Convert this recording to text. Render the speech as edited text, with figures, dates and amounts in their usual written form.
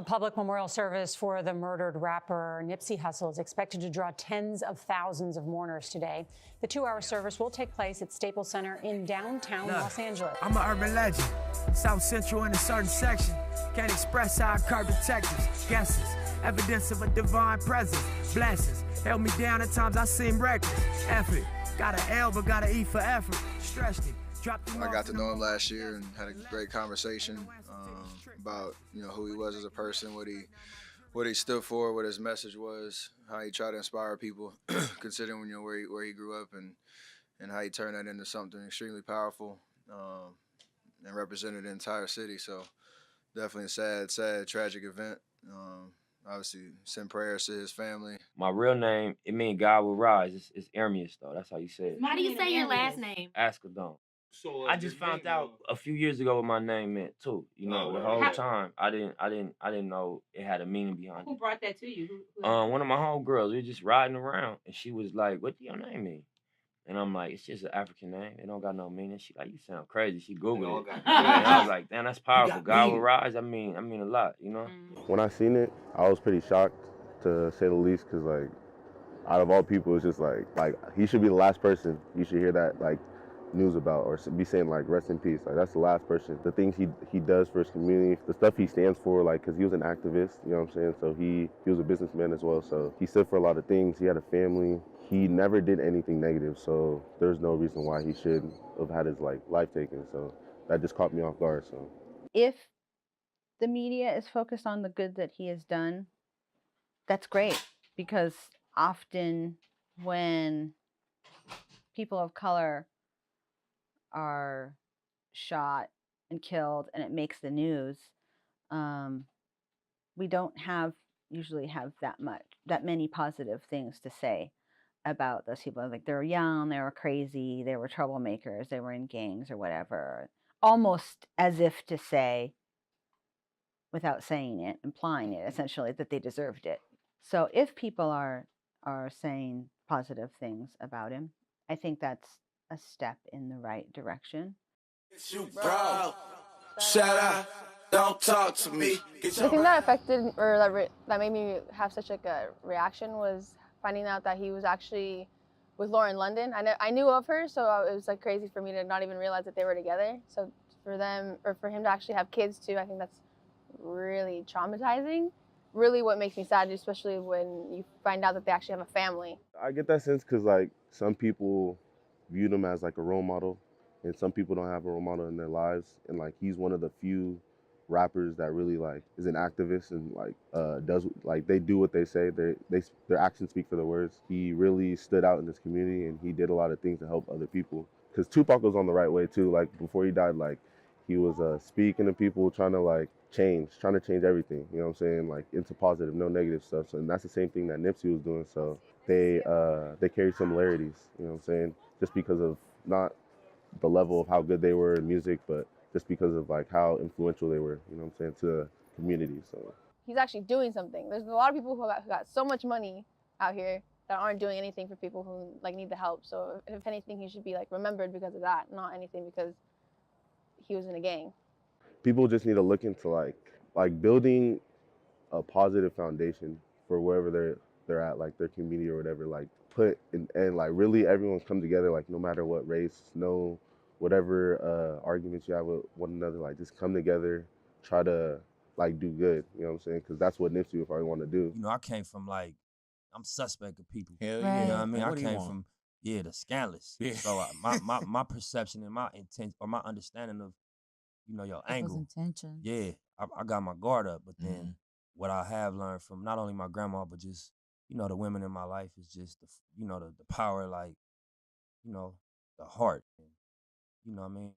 public memorial service for the murdered rapper Nipsey Hussle is expected to draw tens of thousands of mourners today. The 2-hour service will take place at Staples Center in downtown Los Angeles. I'm an urban legend. South Central in a certain section. Can't express how I curb detectives. Guesses. Evidence of a divine presence. Blessings. Held me down at times I seemed reckless. Effort. Got an L but got an E for effort. Stretched it. I got to know him last year and had a great conversation about who he was as a person, what he stood for, what his message was, how he tried to inspire people, considering where he grew up and how he turned that into something extremely powerful and represented the entire city. So definitely a sad, tragic event. Obviously, send prayers to his family. My real name, it means God will rise. It's Ermias, though. That's how you say it. How do you say your last name? Ascadon. So I just found out a few years ago what my name meant too. The whole time I didn't know it had a meaning behind it. Who brought that to you? One of my homegirls. We were just riding around, and she was like, "What do your name mean?" And I'm like, "It's just an African name. It don't got no meaning." She like, "You sound crazy." She Googled it, and I was like, "Damn, that's powerful. God will rise." I mean a lot, When I seen it, I was pretty shocked, to say the least, because like, out of all people, it's just like he should be the last person you should hear that news about or be saying rest in peace. That's the last person. The things he does for his community, the stuff he stands for, because he was an activist, you know what I'm saying? So he was a businessman as well, so he stood for a lot of things. He had a family. He never did anything negative, so there's no reason why he should have had his life taken. So that just caught me off guard. So if the media is focused on the good that he has done, that's great, because often when people of color are shot and killed and it makes the news, we don't usually have that many positive things to say about those people. They were young, they were crazy, they were troublemakers, they were in gangs or whatever, almost as if to say, without saying it, implying it essentially, that they deserved it. So if people are saying positive things about him, I think that's a step in the right direction. Bro, shut up, don't talk to me. The thing that affected, or that made me have such a reaction, was finding out that he was actually with Lauren London. I knew of her, so it was crazy for me to not even realize that they were together. So for him to actually have kids too, I think that's really traumatizing. Really what makes me sad, especially when you find out that they actually have a family. I get that sense because some people view them as a role model, and some people don't have a role model in their lives, and he's one of the few rappers that really is an activist and does they do what they say. Their actions speak for their words. He really stood out in this community, and he did a lot of things to help other people, because Tupac was on the right way too. Before he died, he was speaking to people, trying to change everything, you know what I'm saying, into positive, no negative stuff. So, and that's the same thing that Nipsey was doing. So they carry similarities, you know what I'm saying, just because of not the level of how good they were in music, but just because of how influential they were, you know what I'm saying, to the community. So he's actually doing something. There's a lot of people who got so much money out here that aren't doing anything for people who need the help. So if anything, he should be remembered because of that, not anything because he was in a gang. People just need to look into building a positive foundation for wherever they're at, their community or whatever. Really everyone's come together, no matter what race, whatever arguments you have with one another, just come together, try to do good, you know what I'm saying? Because that's what Nipsey would probably want to do. I came from I'm suspect of people. Hell yeah. You know what I mean? Man, I came from the scandalous. Yeah. So my perception and my intent or my understanding of your angle. Intention. Yeah, I got my guard up, but then what I have learned from not only my grandma but just the women in my life is just the power, the heart. You know what I mean?